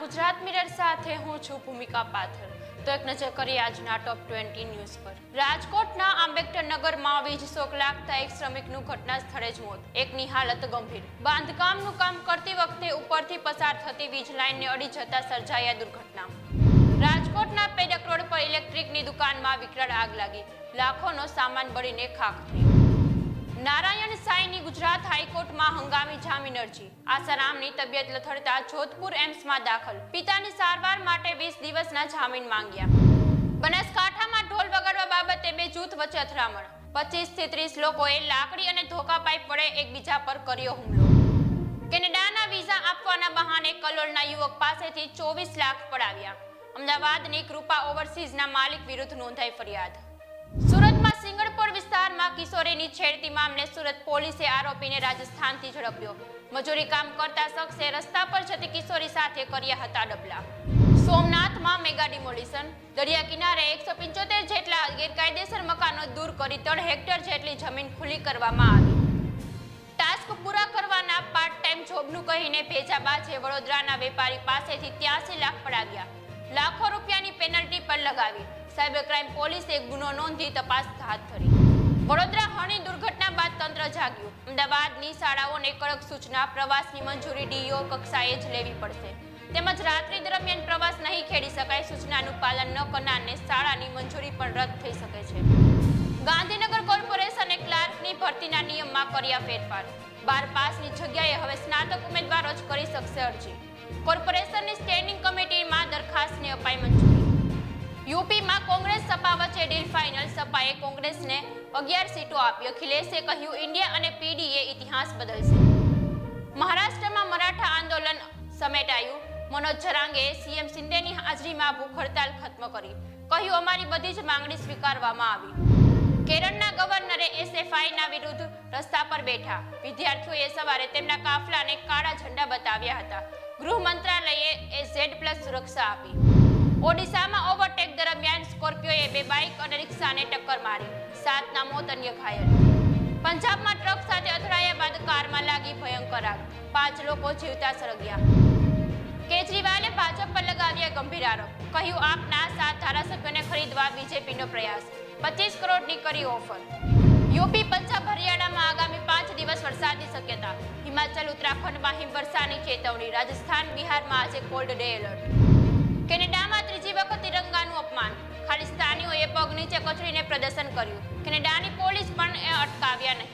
Gujarat mirror સાથે હું છું ભૂમિકા પાથર। તો એક નજર કરીએ આજના ટોપ 20 ન્યૂઝ પર। રાજકોટના આંબેડકર નગરમાં વીજ શોક લાગતા એક શ્રમિકનું ઘટના સ્થળે જ મોત, એકની હાલત ગંભીર। બાંધકામનું કામ કરતી વખતે ઉપરથી પસાર થતી વીજ લાઇનને અડી જતા સર્જાયા દુર્ઘટના। રાજકોટના પેડક રોડ પર ઇલેક્ટ્રિકની દુકાનમાં વિકરાળ આગ લાગી, લાખોનો સામાન બળીને ખાખ થયો। નારાયણ સાંઈની ગુજરાત હાઈકોર્ટમાં હંગામી જામીન અરજી, આસારામની તબિયત લથડતા જોધપુર એમ્સમાં દાખલ, પિતાની સારવાર માટે 20 દિવસના જામીન માંગ્યા। બનાસકાંઠામાં ઢોલ વગાડવા બાબતે બે જૂથ વચ્ચે અથડામણ, 25 થી 30 લોકોએ લાકડી અને ધોકા પાઇપ વડે એકબીજા પર કર્યો હુમલો। કેનેડાના વિઝા આપવાના બહાને કલોલના યુવક પાસેથી 24 લાખ પડાવ્યા, અમદાવાદની કૃપા ઓવરસીઝના માલિક વિરુદ્ધ નોંધાઈ ફરિયાદ। સુરતમાં સિંગણપોર વિસ્તારમાં કિશોરીની છેડતી મામલે સુરત પોલીસે આરોપીને રાજસ્થાનથી ઝડપ્યો। મજૂરી કામ કરતા શખ્સે રસ્તા પર જતી કિશોરી સાથે કર્યા હતા ડબલા। સોમનાથમાં મેગા ડિમોલિશન, દરિયા કિનારે 175 જેટલા ગેરકાયદેસર મકાનો દૂર કરી 3 હેક્ટર જેટલી જમીન ખુલ્લી કરવામાં આવી। ટાસ્ક પૂરા કરવાના પાર્ટ ટાઈમ જોબનું કહીને ભેજાબાજે વડોદરાના વેપારી પાસેથી 83 લાખ પડાવ્યા, લાખો રૂપિયાની પેનલ્ટી પર લગાવી। સાયબર ક્રાઇમ પોલીસે ગુનો નોંધી તપાસ હાથ ધરી। વડોદરા હણી દુર્ઘટના બાદ તંત્ર જાગ્યું, અમદાવાદની શાળાઓને કડક સૂચના, પ્રવાસની મંજૂરી ડીઓ કક્ષાએ જ લેવી પડશે, તેમજ રાત્રિ દરમિયાન પ્રવાસ નહીં ખેડી શકાય। સૂચનાનું પાલન ન કરનારને શાળાની મંજૂરી પણ રદ થઈ શકે છે। ગાંધીનગર કોર્પોરેશને ક્લાર્કની ભરતીના નિયમમાં કર્યા ફેરફાર, 12 પાસની જગ્યાએ હવે સ્નાતક ઉમેદવારો જ કરી શકશે અરજી। કોર્પોરેશનની સ્ટેન્ડિંગ કમિટીમાં દરખાસ્તને અપાઈ મંજૂરી। યુપીમાં કોંગ્રેસ સપા વચ્ચે ડીલ ફાઇનલ, સપાએ કોંગ્રેસને 11 સીટો આપી, અખિલેશે કહ્યું ઇન્ડિયા અને પીડીએ ઇતિહાસ બદલશે। મહારાષ્ટ્રમાં મરાઠા આંદોલન સમેટાયું, મનોજ જરાંગેએ સીએમ શિંદેની હાજરીમાં ભૂખ હડતાલ ખત્મ કરી, કહ્યું અમારી બધી જ માંગણી સ્વીકારવામાં આવી। કેરળના ગવર્નરે એસએફઆઈના વિરુદ્ધ રસ્તા પર બેઠા વિદ્યાર્થીઓએ સવારે તેમના કાફલાને કાળા ઝંડા બતાવ્યા હતા। ગૃહ મંત્રાલયે Z+ સુરક્ષા આપી। ઓડિશામાં ઓવરટેક દરમિયાન સ્કોર્પિયોએ 2 બાઇક અને રિક્ષાને ટક્કર મારી, 7ના મોત, અન્ય ઘાયલ। પંજાબમાં ટ્રક સાથે અથડાયા બાદ કારમાં લાગી ભયંકર આગ, 5 લોકો જીવતા સળગ્યા। કેજરીવાલે ભાજપ પર લગાવ્યા ગંભીર આરોપ, કહ્યું આપના 7 ધારાસભ્યોને ખરીદવા બીજેપીનો પ્રયાસ, 25 કરોડની કરી ઓફર। યુપી, પંજાબ, હરિયાણામાં આગામી 5 દિવસ વરસાદની શક્યતા, હિમાચલ, ઉત્તરાખંડમાં હિમવર્ષાની ચેતવણી, રાજસ્થાન, બિહારમાં આજે કોલ્ડ ડે એલર્ટ। કેનેડામાં ત્રીજી વખત તિરંગાનું અપમાન, ખાલિસ્તાનીઓએ પગ નીચે કચડીને પ્રદર્શન કર્યું, કેનેડાની પોલીસ પણ અટકાવ્યા નહીં।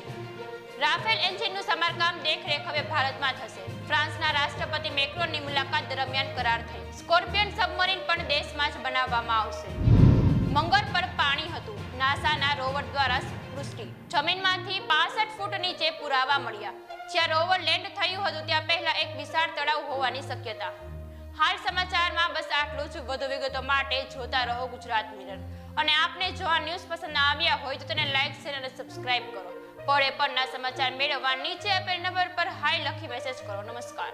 રાફેલ એન્જિનનું સમારકામ દેખરેખ હવે ભારતમાં થશે, ફ્રાન્સના રાષ્ટ્રપતિ મેક્રોનની મુલાકાત દરમિયાન કરાર થઈ। સ્કોર્પિયન સબમરીન પણ દેશમાં જ બનાવવામાં આવશે। મંગળ પર પાણી હતું, નાસાના રોવર દ્વારા પુષ્ટિ, જમીનમાંથી 65 ફૂટ નીચે પુરાવા મળ્યા, જ્યાં રોવર લેન્ડ થયું હતું ત્યાં પહેલા એક વિશાળ તળાવ હોવાની શક્યતા। હાલ સમાચારમાં બસ આટલું જ। વધુ વિગતો માટે જોતા રહો ગુજરાત મિરર, અને આપને જો આ ન્યૂઝ પસંદ આવ્યા હોય તો તેને લાઈક, શેર અને સબસ્ક્રાઇબ કરો। પળે પળના સમાચાર મેળવવા નીચે આપેલ નંબર પર હાય લખી મેસેજ કરો। નમસ્કાર।